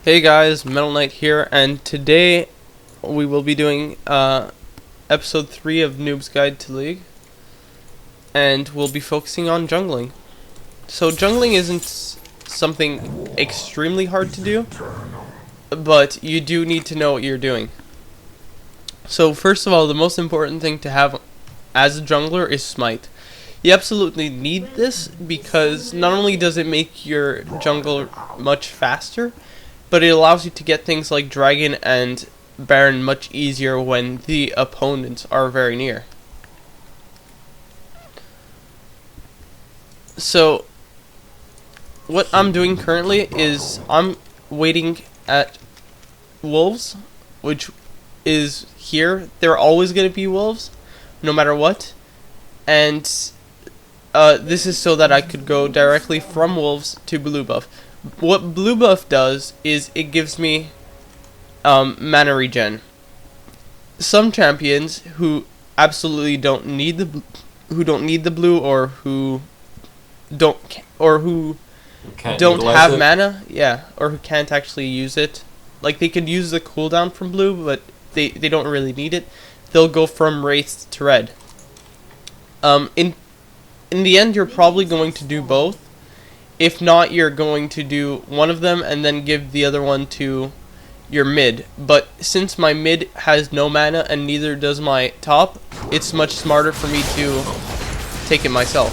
Hey guys, Metal Knight here, and today we will be doing episode 3 of Noob's Guide to League, and we'll be focusing on jungling. So jungling isn't something extremely hard to do, but you do need to know what you're doing. So first of all, the most important thing to have as a jungler is Smite. You absolutely need this because not only does it make your jungle much faster, but it allows you to get things like Dragon and Baron much easier when the opponents are very near. So, what I'm doing currently is I'm waiting at wolves, which is here. There are always going to be wolves, no matter what. And this is so that I could go directly from wolves to blue buff. What blue buff does is it gives me mana regen. Some champions who absolutely don't need the blue or who don't have mana, or who can't actually use it. Like they could use the cooldown from blue, but they don't really need it. They'll go from wraith to red. In the end, you're probably going to do both. If not, you're going to do one of them and then give the other one to your mid. But since my mid has no mana and neither does my top, it's much smarter for me to take it myself.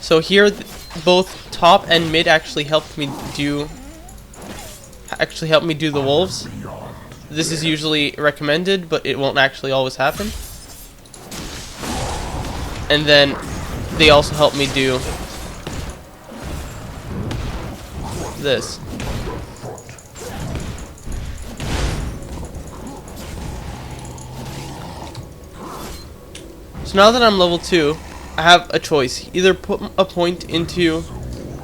So here, both top and mid actually helped me do the wolves. This is usually recommended, but it won't actually always happen. And then they also help me do this. So now that I'm level 2, I have a choice. Either put a point into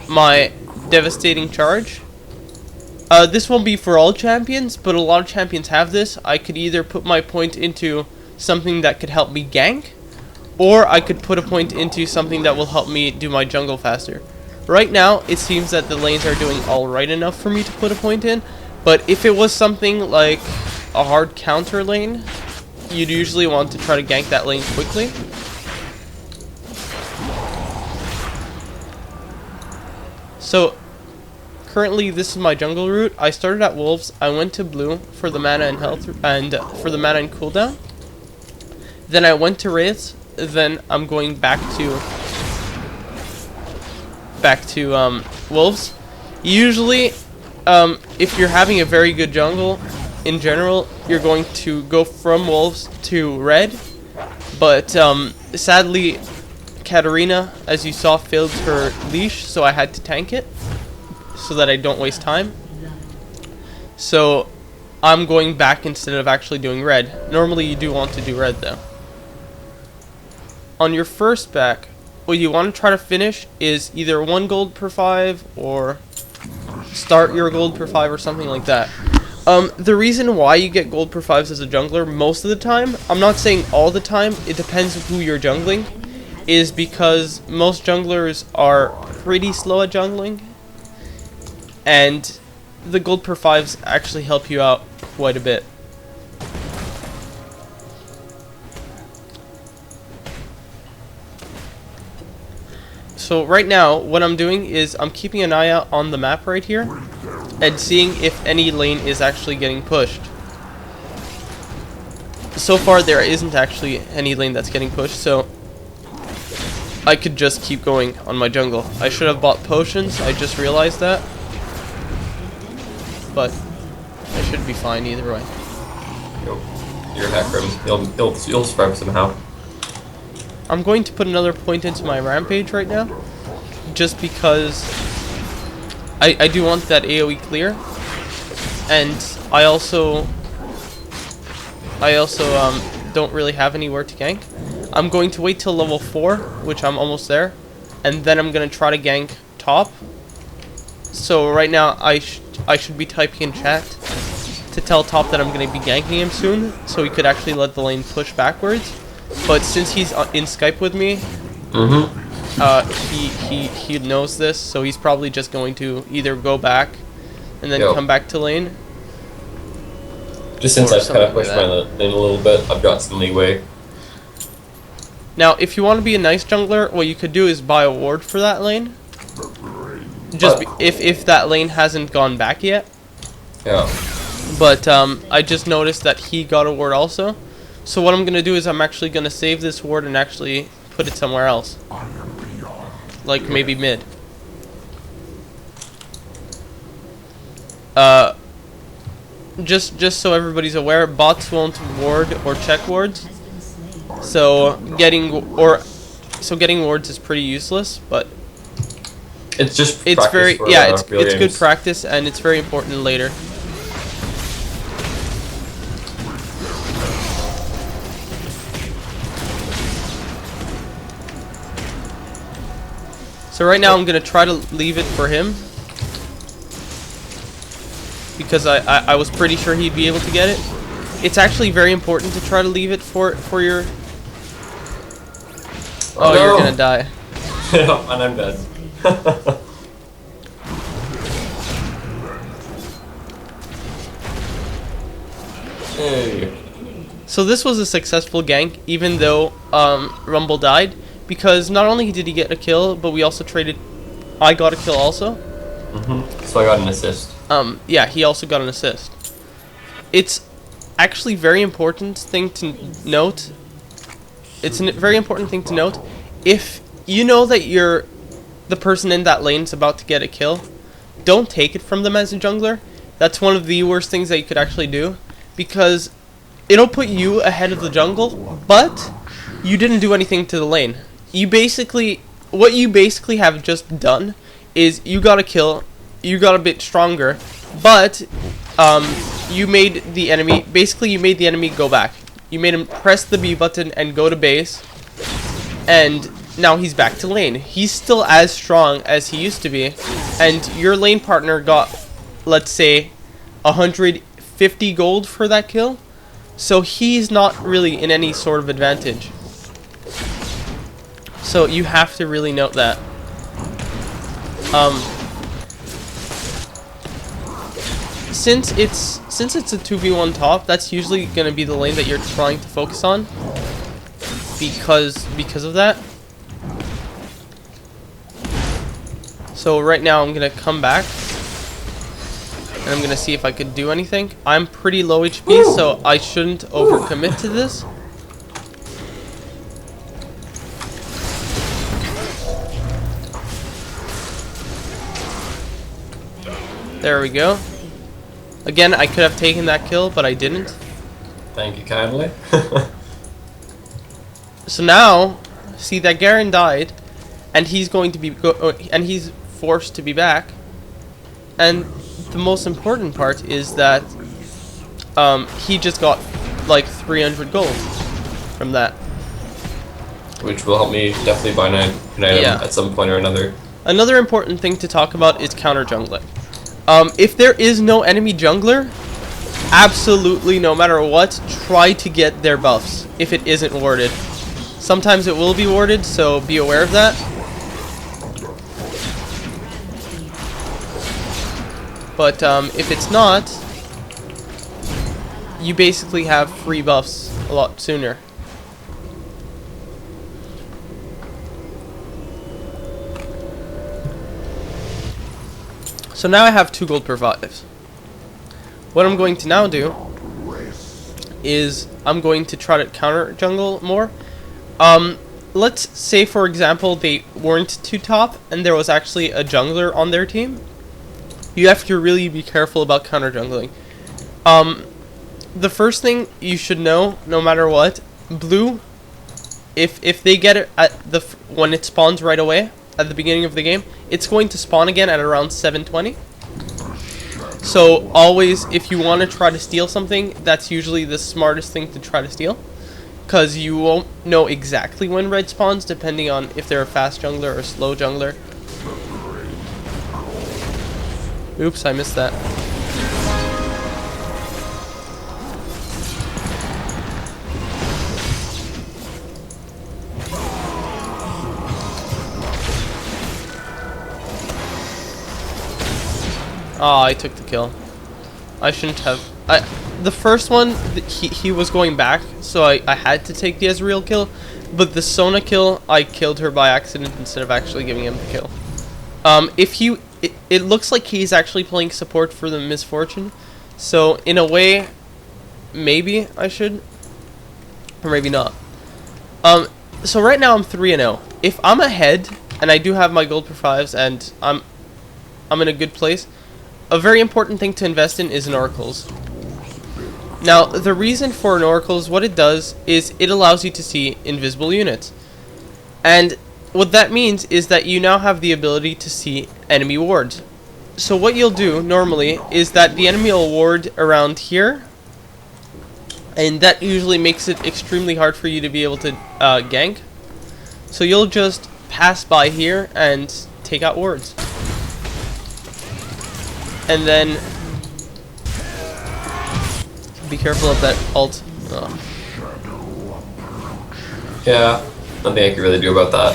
my devastating charge. This won't be for all champions, but a lot of champions have this. I could either put my point into something that could help me gank, or I could put a point into something that will help me do my jungle faster. Right now, it seems that the lanes are doing alright enough for me to put a point in, but if it was something like a hard counter lane, you'd usually want to try to gank that lane quickly. So, currently this is my jungle route. I started at wolves, I went to blue for the mana and health, and for the mana and cooldown. Then I went to wraiths. Then I'm going back to wolves. Usually, if you're having a very good jungle, in general, you're going to go from wolves to red. But sadly, Katarina, as you saw, failed her leash, so I had to tank it so that I don't waste time. So I'm going back instead of actually doing red. Normally, you do want to do red though. On your first back, what you want to try to finish is either 1 gold per 5 or start your gold per 5 or something like that. The reason why you get gold per 5s as a jungler most of the time, I'm not saying all the time, it depends on who you're jungling, is because most junglers are pretty slow at jungling, and the gold per 5s actually help you out quite a bit. So right now, what I'm doing is I'm keeping an eye out on the map right here and seeing if any lane is actually getting pushed. So far, there isn't actually any lane that's getting pushed, so I could just keep going on my jungle. I should have bought potions, I just realized that. But I should be fine either way. Your hack rooms, you'll survive somehow. I'm going to put another point into my rampage right now, just because I do want that AoE clear, and I also don't really have anywhere to gank. I'm going to wait till level 4, which I'm almost there, and then I'm going to try to gank top. So right now I should be typing in chat to tell top that I'm going to be ganking him soon, so he could actually let the lane push backwards. But since he's in Skype with me, he knows this, so he's probably just going to either go back and then come back to lane. Just since I've kind of pushed my lane a little bit, I've got some leeway. Now, if you want to be a nice jungler, what you could do is buy a ward for that lane. Just if that lane hasn't gone back yet. Yeah. But I just noticed that he got a ward also. So what I'm going to do is I'm actually going to save this ward and actually put it somewhere else. Like maybe mid. Just so everybody's aware, bots won't ward or check wards. So getting wards is pretty useless, but it's just it's very for, it's good practice, and it's very important later. So right now I'm gonna try to leave it for him because I was pretty sure he'd be able to get it. It's actually very important to try to leave it for your. Oh, no. You're gonna die. And I'm dead. Hey. So this was a successful gank, even though Rumble died, because not only did he get a kill, but we also traded. I got a kill also. So I got an assist. Yeah, he also got an assist. It's actually very important thing to note. It's a very important thing to note. If you know that the person in that lane is about to get a kill, don't take it from them as a jungler. That's one of the worst things that you could actually do, because it'll put you ahead of the jungle, but you didn't do anything to the lane. What you basically have just done is you got a kill, you got a bit stronger, but you made the enemy go back. You made him press the B button and go to base, and now he's back to lane. He's still as strong as he used to be, and your lane partner got, let's say, 150 gold for that kill, so he's not really in any sort of advantage. So you have to really note that. Since it's a 2v1 top, that's usually going to be the lane that you're trying to focus on because of that. So right now I'm going to come back and I'm going to see if I could do anything. I'm pretty low HP, so I shouldn't overcommit to this. There we go. Again, I could have taken that kill, but I didn't. Thank you kindly. So now, see that Garen died, and he's going to be and he's forced to be back. And the most important part is that he just got like 300 gold from that, which will help me definitely buy an item at some point or another. Another important thing to talk about is counter jungling. If there is no enemy jungler, absolutely no matter what, try to get their buffs if it isn't warded. Sometimes it will be warded, so be aware of that. But if it's not, you basically have free buffs a lot sooner. So now I have 2 gold per 5. What I'm going to now do is I'm going to try to counter jungle more. Let's say, for example, they weren't too top and there was actually a jungler on their team. You have to really be careful about counter jungling. The first thing you should know, no matter what, blue, if they get it at when it spawns right away at the beginning of the game, it's going to spawn again at around 720. So always, if you want to try to steal something, that's usually the smartest thing to try to steal, because you won't know exactly when red spawns depending on if they're a fast jungler or a slow jungler. Oops, I missed that. Oh, I took the kill. I shouldn't have. The first one, he was going back, so I had to take the Ezreal kill. But the Sona kill, I killed her by accident instead of actually giving him the kill. It looks like he's actually playing support for the Misfortune. So in a way, maybe I should, or maybe not. So right now I'm 3-0. If I'm ahead and I do have my gold per 5s and I'm in a good place, a very important thing to invest in is an oracles. Now the reason for an oracles, what it does is it allows you to see invisible units, and what that means is that you now have the ability to see enemy wards. So what you'll do normally is that the enemy will ward around here, and that usually makes it extremely hard for you to be able to gank. So you'll just pass by here and take out wards. And then be careful of that ult. Oh. Yeah, nothing I can really do about that.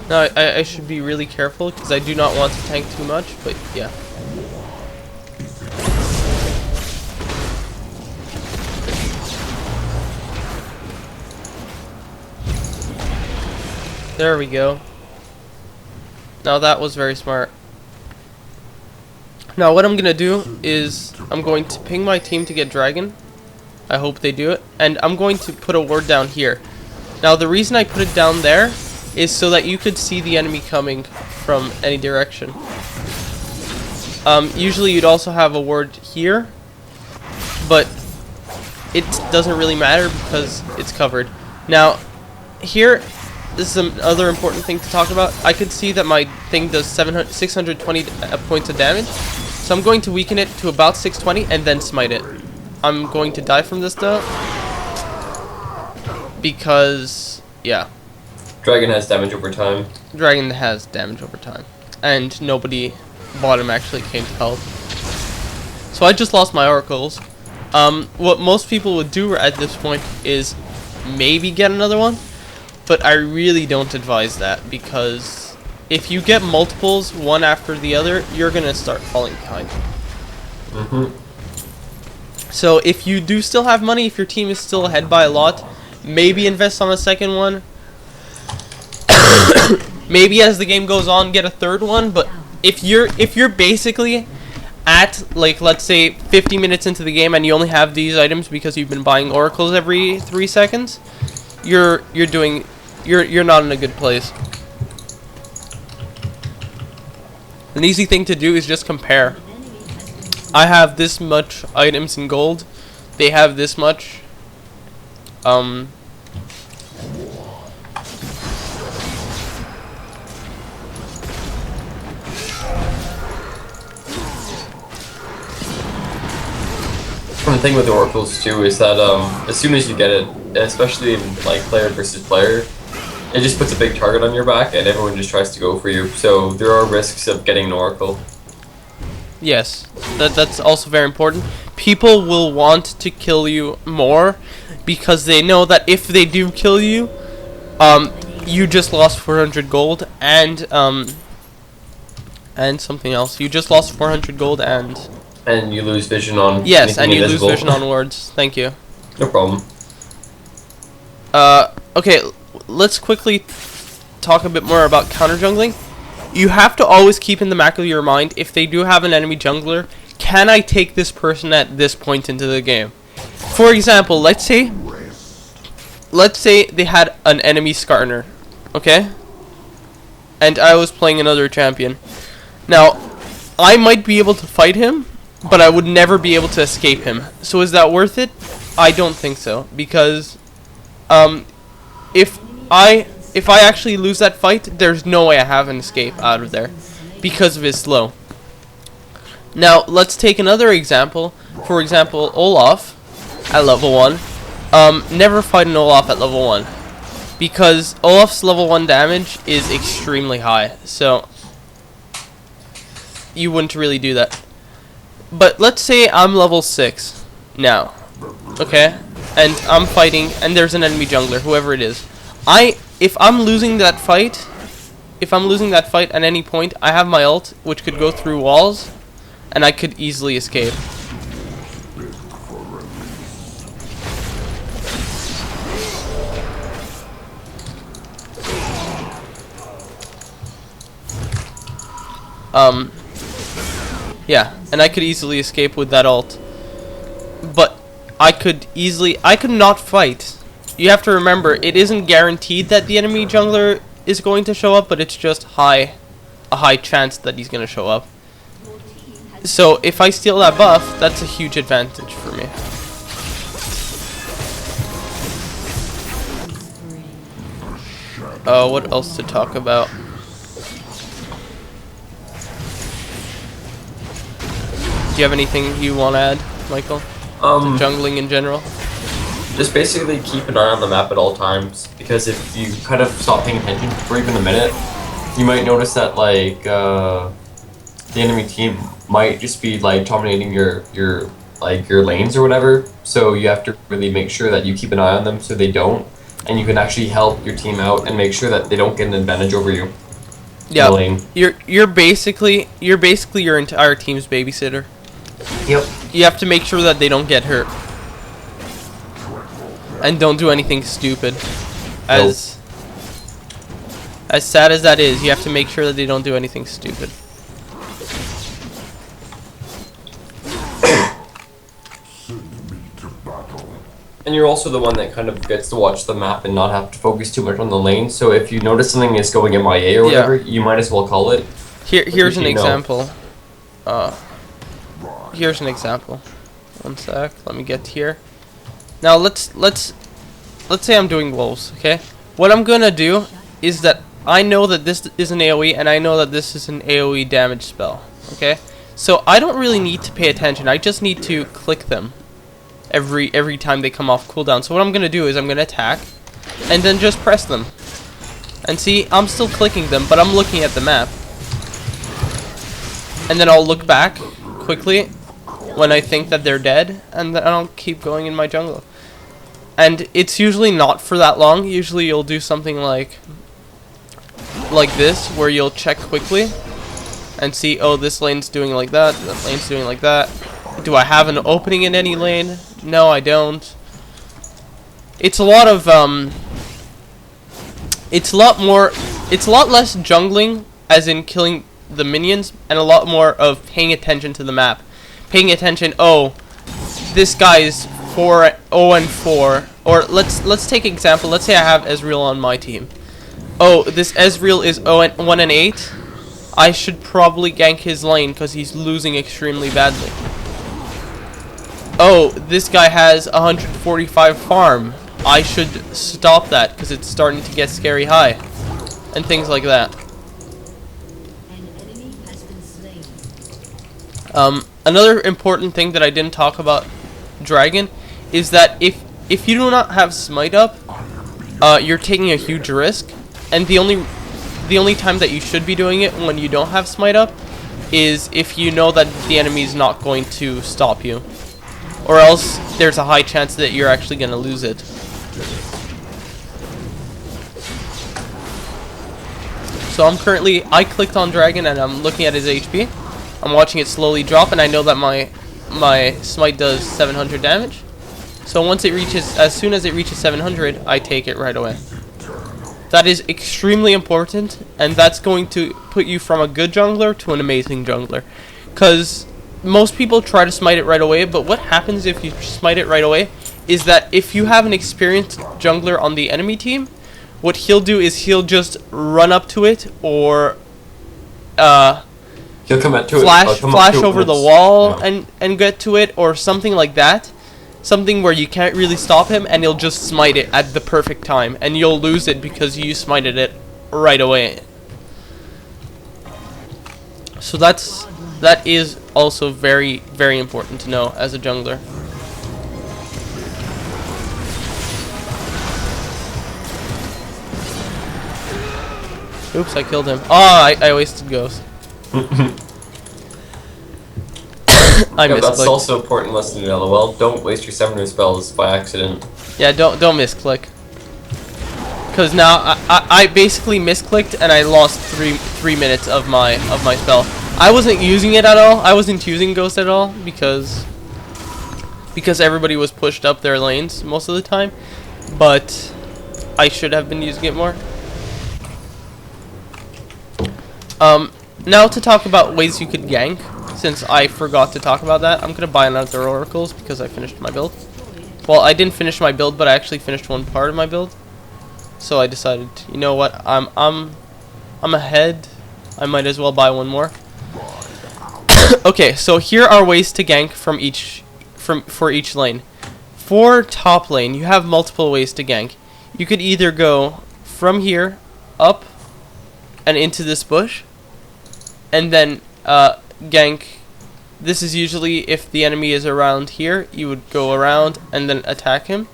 Now I should be really careful because I do not want to tank too much, but yeah. There we go. Now that was very smart. Now what I'm gonna do is I'm going to ping my team to get dragon. I hope they do it, and I'm going to put a ward down here. Now the reason I put it down there is so that you could see the enemy coming from any direction. Usually you'd also have a ward here, but it doesn't really matter because it's covered. Now here, this is another important thing to talk about. I could see that my thing does 620 points of damage, so I'm going to weaken it to about 620 and then smite it. I'm going to die from this though, because yeah. Dragon has damage over time. Dragon has damage over time. And nobody bottom actually came to help. So I just lost my oracles. What most people would do at this point is maybe get another one. But I really don't advise that, because if you get multiples one after the other, you're going to start falling behind. So if you do still have money, if your team is still ahead by a lot, maybe invest on a second one. Maybe as the game goes on, get a third one. But if you're basically at, like, let's say 50 minutes into the game and you only have these items because you've been buying oracles every 3 seconds, you're not in a good place. An easy thing to do is just compare. I have this much items in gold. They have this much. The thing with the oracles too is that as soon as you get it, especially in like player versus player, it just puts a big target on your back and everyone just tries to go for you. So there are risks of getting an oracle. Yes, that's also very important. People will want to kill you more because they know that if they do kill you, you just lost 400 gold and something else. You just lost 400 gold and you lose vision on. Yes, and you lose vision on wards. Thank you. No problem. Okay, let's quickly talk a bit more about counter jungling. You have to always keep in the back of your mind, if they do have an enemy jungler, can I take this person at this point into the game? For example, let's say they had an enemy Skarner, okay? And I was playing another champion. Now, I might be able to fight him, but I would never be able to escape him. So is that worth it? I don't think so, because if I actually lose that fight, there's no way I have an escape out of there because of his slow. Now let's take another example. For example, Olaf at level 1. Never fight an Olaf at level 1 because Olaf's level 1 damage is extremely high. So you wouldn't really do that. But let's say I'm level 6 now, okay? And I'm fighting, and there's an enemy jungler, whoever it is. If I'm losing that fight at any point, I have my ult, which could go through walls, and I could easily escape. Yeah, and I could easily escape with that ult. But I could not fight. You have to remember, it isn't guaranteed that the enemy jungler is going to show up, but it's just a high chance that he's going to show up. So if I steal that buff, that's a huge advantage for me. What else to talk about? Do you have anything you want to add, Michael? To jungling in general? Just basically keep an eye on the map at all times, because if you kind of stop paying attention for even a minute, you might notice that like the enemy team might just be like dominating your lanes or whatever. So you have to really make sure that you keep an eye on them so they don't, and you can actually help your team out and make sure that they don't get an advantage over you. Yeah, you're basically your entire team's babysitter. Yep. You have to make sure that they don't get hurt. And don't do anything stupid. As sad as that is, you have to make sure that they don't do anything stupid. And you're also the one that kind of gets to watch the map and not have to focus too much on the lane. So if you notice something is going MIA or whatever, you might as well call it. Here's an example. Here's an example. One sec. Let me get here. Now let's say I'm doing wolves. Okay. What I'm gonna do is that I know that this is an AOE and I know that this is an AOE damage spell. Okay. So I don't really need to pay attention. I just need to click them every time they come off cooldown. So what I'm gonna do is I'm gonna attack and then just press them. And see, I'm still clicking them, but I'm looking at the map. And then I'll look back quickly when I think that they're dead, and then I'll keep going in my jungle. And it's usually not for that long. Usually you'll do something like this, where you'll check quickly and see, oh, this lane's doing like that lane's doing like that. Do I have an opening in any lane? No, I don't. It's a lot of it's a lot less jungling, as in killing the minions, and a lot more of paying attention to the map. Paying attention, oh, this guy's 0-4, or let's take an example. Let's say I have Ezreal on my team. Oh, this Ezreal is 1-8. I should probably gank his lane because he's losing extremely badly. Oh, this guy has 145 farm. I should stop that because it's starting to get scary high, and things like that. Another important thing that I didn't talk about Dragon is that if you do not have smite up, you're taking a huge risk, and the only time that you should be doing it when you don't have smite up is if you know that the enemy is not going to stop you, or else there's a high chance that you're actually going to lose it. So I clicked on Dragon and I'm looking at his HP. I'm watching it slowly drop, and I know that my smite does 700 damage. So as soon as it reaches 700, I take it right away. That is extremely important, and that's going to put you from a good jungler to an amazing jungler. Because most people try to smite it right away, but what happens if you smite it right away is that if you have an experienced jungler on the enemy team, what he'll do is he'll just run up to it, or he'll come to flash over the wall and get to it, or something like that. Something where you can't really stop him, and he'll just smite it at the perfect time, and you'll lose it because you smited it right away. So that is also very, very important to know as a jungler. Oops, I killed him. Oh, I wasted Ghost. I Yeah, that's misclicked. also important lesson in LOL. Don't waste your summoner spells by accident. Yeah, don't misclick. Cause now I basically misclicked and I lost three minutes of my spell. I wasn't using it at all. I wasn't using Ghost at all because everybody was pushed up their lanes most of the time. But I should have been using it more. Now to talk about ways you could gank. Since I forgot to talk about that, I'm gonna buy another oracles because I finished my build. Well, I didn't finish my build, but I actually finished one part of my build. So I decided, you know what? I'm ahead. I might as well buy one more. Okay, so here are ways to gank for each lane. For top lane, you have multiple ways to gank. You could either go from here up and into this bush, and then gank. This is usually if the enemy is around here, you would go around and then attack him.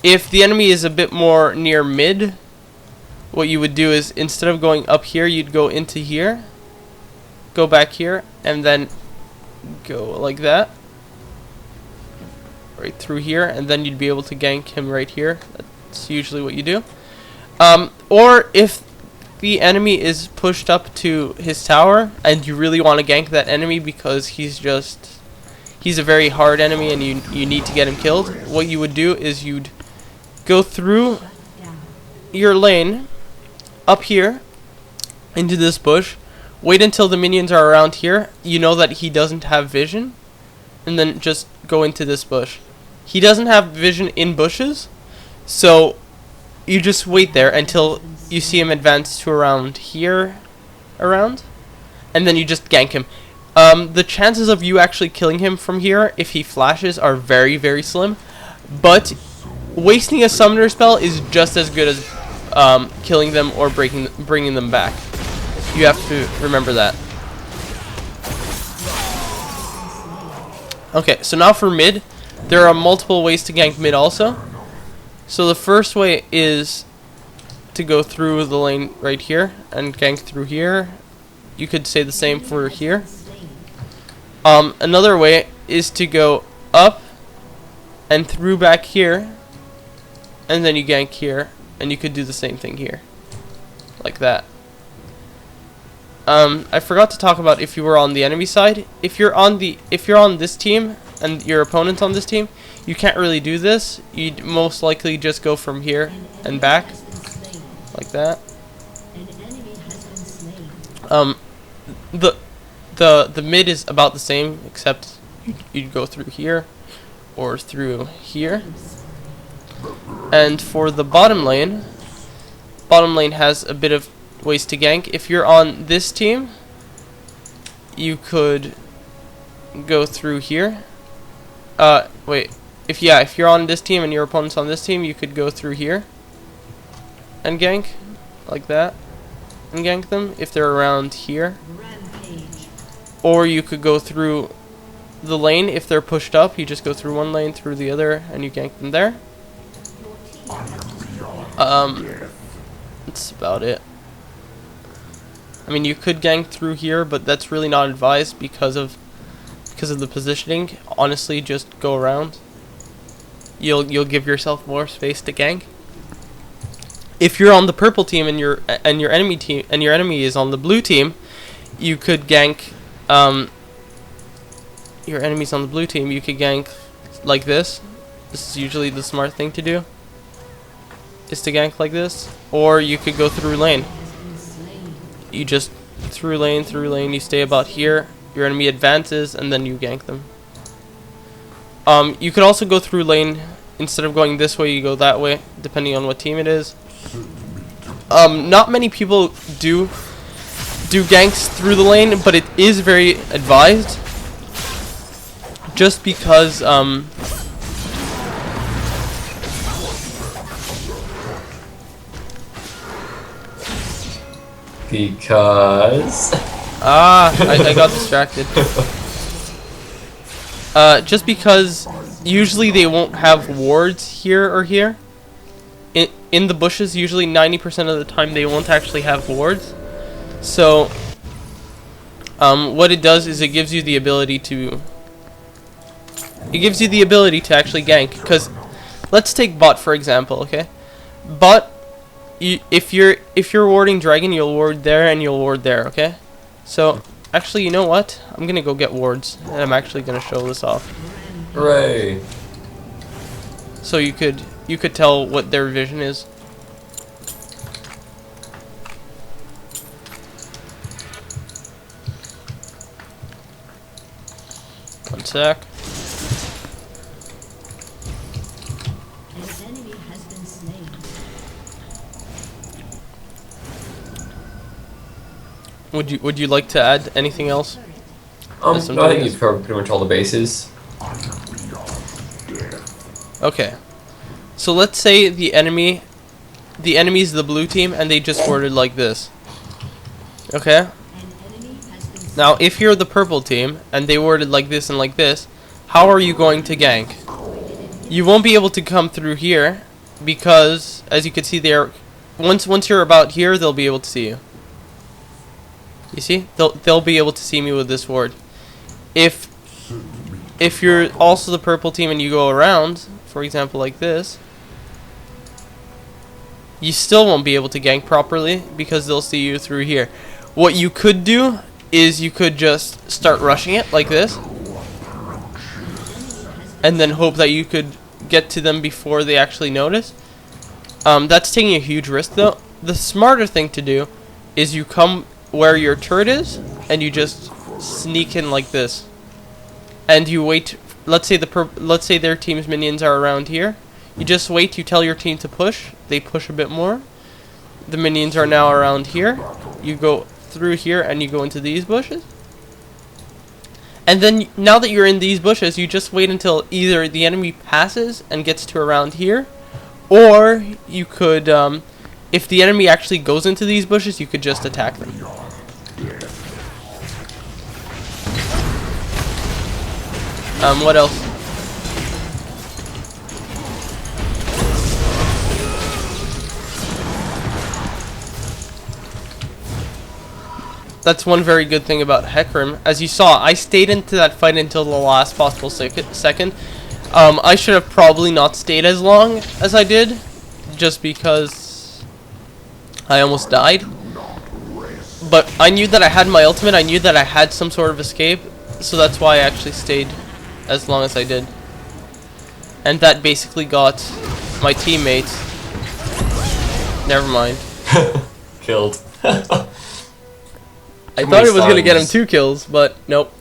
If the enemy is a bit more near mid, what you would do is instead of going up here, you'd go into here, go back here, and then go like that, right through here, and then you'd be able to gank him right here. That's usually what you do. Or if the enemy is pushed up to his tower and you really want to gank that enemy because he's a very hard enemy and you need to get him killed, what you would do is you'd go through your lane up here into this bush, wait until the minions are around here, you know that he doesn't have vision, and then just go into this bush. He doesn't have vision in bushes, so you just wait there until you see him advance to around here, and then you just gank him. The chances of you actually killing him from here, if he flashes, are very, very slim. But wasting a summoner spell is just as good as killing them or bringing them back. You have to remember that. Okay, so now for mid, there are multiple ways to gank mid also. So the first way is to go through the lane right here and gank through here. You could say the same for here. Another way is to go up and through back here, and then you gank here, and you could do the same thing here, like that. I forgot to talk about if you were on the enemy side. If you're on this team and your opponent's on this team, you can't really do this. You'd most likely just go from here and back, like that. The mid is about the same, except you'd go through here or through here. And for the bottom lane has a bit of ways to gank. If you're on this team, you could go through here. If you're on this team and your opponent's on this team, you could go through here and gank, like that, and gank them if they're around here. Or you could go through the lane if they're pushed up. You just go through one lane, through the other, and you gank them there. That's about it. I mean, you could gank through here, but that's really not advised because of the positioning. Honestly, just go around. You'll give yourself more space to gank. If you're on the purple team and your enemy is on the blue team, you could gank. Your enemy's on the blue team. You could gank like this. This is usually the smart thing to do, is to gank like this. Or you could go through lane. You just through lane, you stay about here, your enemy advances, and then you gank them. You could also go through lane, instead of going this way, you go that way, depending on what team it is. Not many people do ganks through the lane, but it is very advised, just because I got distracted. Just because usually they won't have wards here or here. In the bushes, usually 90% of the time they won't actually have wards. So what it does is it gives you the ability to It gives you the ability to actually gank. Because let's take bot for example, okay? Bot, if you're warding dragon, you'll ward there and you'll ward there, okay? So actually, you know what? I'm gonna go get wards, and I'm actually gonna show this off. Hooray! So you could tell what their vision is. One sec. An enemy has been slain. Would you like to add anything else? No, Listen, I think you've covered pretty much all the bases. Okay. So let's say the enemy's the blue team and they just warded like this. Okay? An enemy has been slain. Now, if you're the purple team and they warded like this and like this, how are you going to gank? You won't be able to come through here because, as you can see there, once you're about here, they'll be able to see you. You see? They'll be able to see me with this ward. If you're also the purple team and you go around, for example like this, you still won't be able to gank properly because they'll see you through here. What you could do is you could just start rushing it like this and then hope that you could get to them before they actually notice. That's taking a huge risk though. The smarter thing to do is you come where your turret is and you just sneak in like this. And you wait. Let's say their team's minions are around here. You just wait, you tell your team to push. They push a bit more. The minions are now around here. You go through here and you go into these bushes. And then now that you're in these bushes, you just wait until either the enemy passes and gets to around here, or you could, if the enemy actually goes into these bushes, you could just attack them. What else? That's one very good thing about Hecarim. As you saw, I stayed into that fight until the last possible second. I should have probably not stayed as long as I did, just because I almost died. But I knew that I had my ultimate, I knew that I had some sort of escape, so that's why I actually stayed as long as I did. And that basically got my teammates. Never mind. Killed. I thought it was gonna get him 2 kills, but nope.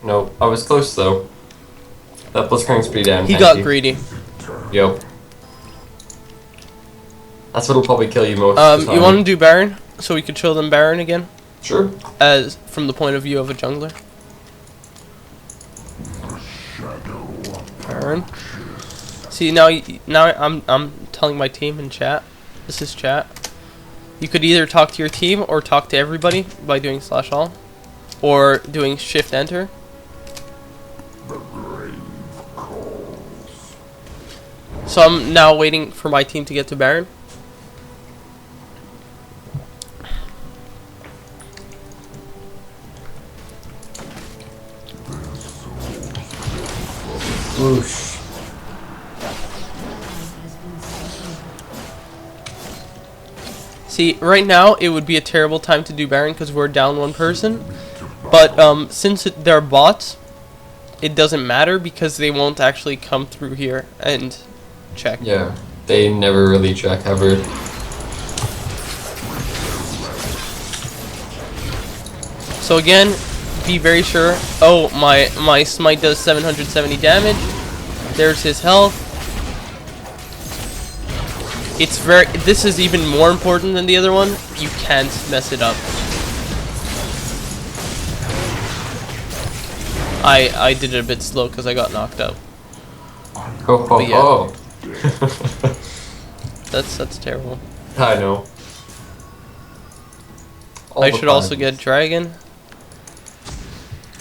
Nope. I was close though. That Blitzcrank's pretty damn He tanky. got greedy. Yep. That's what'll probably kill you most of the time. You want to do Baron, so we could show them Baron again, Sure. as from the point of view of a jungler. Baron. See now I'm telling my team in chat. This is chat. You could either talk to your team or talk to everybody by doing /all, or doing shift enter. So I'm now waiting for my team to get to Baron. Whoosh. See, right now it would be a terrible time to do Baron because we're down 1 person. But since they're bots, it doesn't matter because they won't actually come through here and check. Yeah. They never really check ever. So again, be very sure. Oh, my smite does 770 damage. There's his health. This is even more important than the other one. You can't mess it up. I did it a bit slow because I got knocked out. Ho ho But yeah. ho. That's terrible. I know. All I the should also time. get Dragon.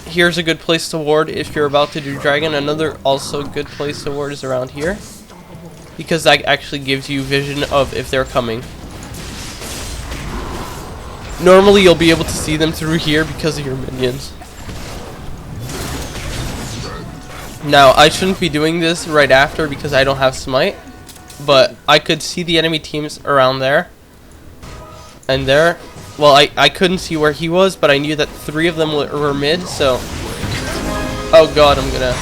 Here's a good place to ward if you're about to do Dragon. Another also good place to ward is around here, because that actually gives you vision of if they're coming. Normally you'll be able to see them through here because of your minions. Now, I shouldn't be doing this right after because I don't have smite, but I could see the enemy teams around there. And there, well, I couldn't see where he was, but I knew that 3 of them were mid, so... Oh god, I'm gonna...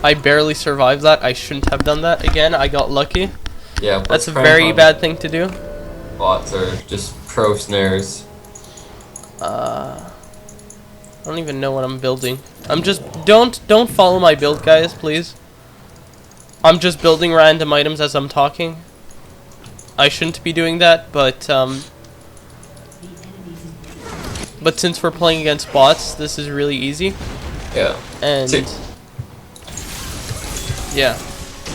I barely survived that. I shouldn't have done that again. I got lucky. Yeah, that's a very bad thing to do. Bots are just pro snares. I don't even know what I'm building. I'm just don't follow my build, guys, please. I'm just building random items as I'm talking. I shouldn't be doing that, but since we're playing against bots, this is really easy. Yeah. And yeah,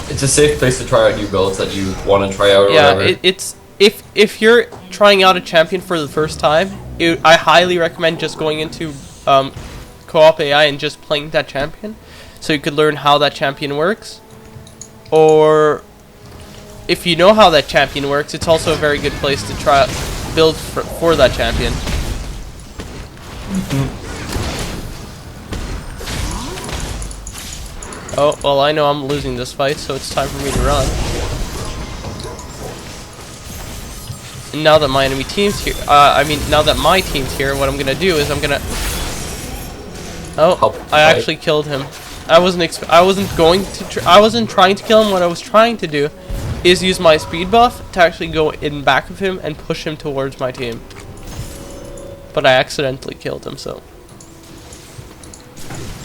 it's a safe place to try out new builds that you want to try out. Or yeah, whatever. it's if you're trying out a champion for the first time, I highly recommend just going into co-op AI and just playing that champion, so you could learn how that champion works. Or if you know how that champion works, it's also a very good place to try build for that champion. Oh, well, I know I'm losing this fight, so it's time for me to run. And now that my enemy team's here, now that my team's here, what I'm gonna do is I'm gonna... Oh, I actually killed him. I wasn't trying to kill him. What I was trying to do is use my speed buff to actually go in back of him and push him towards my team. But I accidentally killed him, so...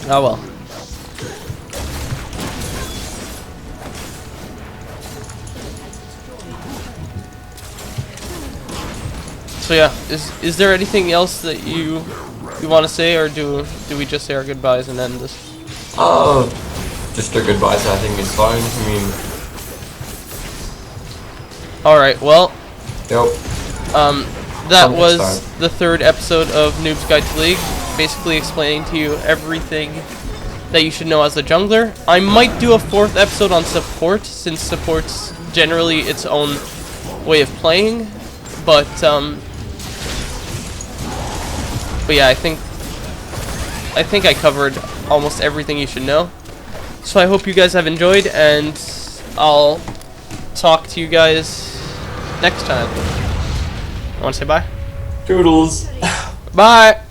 Oh well. So yeah, is there anything else that you want to say, or do we just say our goodbyes and end this? Just our goodbyes. I think it's fine. I mean, all right. Well, yep. That was the 3rd episode of Noobs Guide to League, basically explaining to you everything that you should know as a jungler. I might do a 4th episode on support, since support's generally its own way of playing, but yeah, I think I covered almost everything you should know. So I hope you guys have enjoyed, and I'll talk to you guys next time. Want to say bye? Toodles. Bye.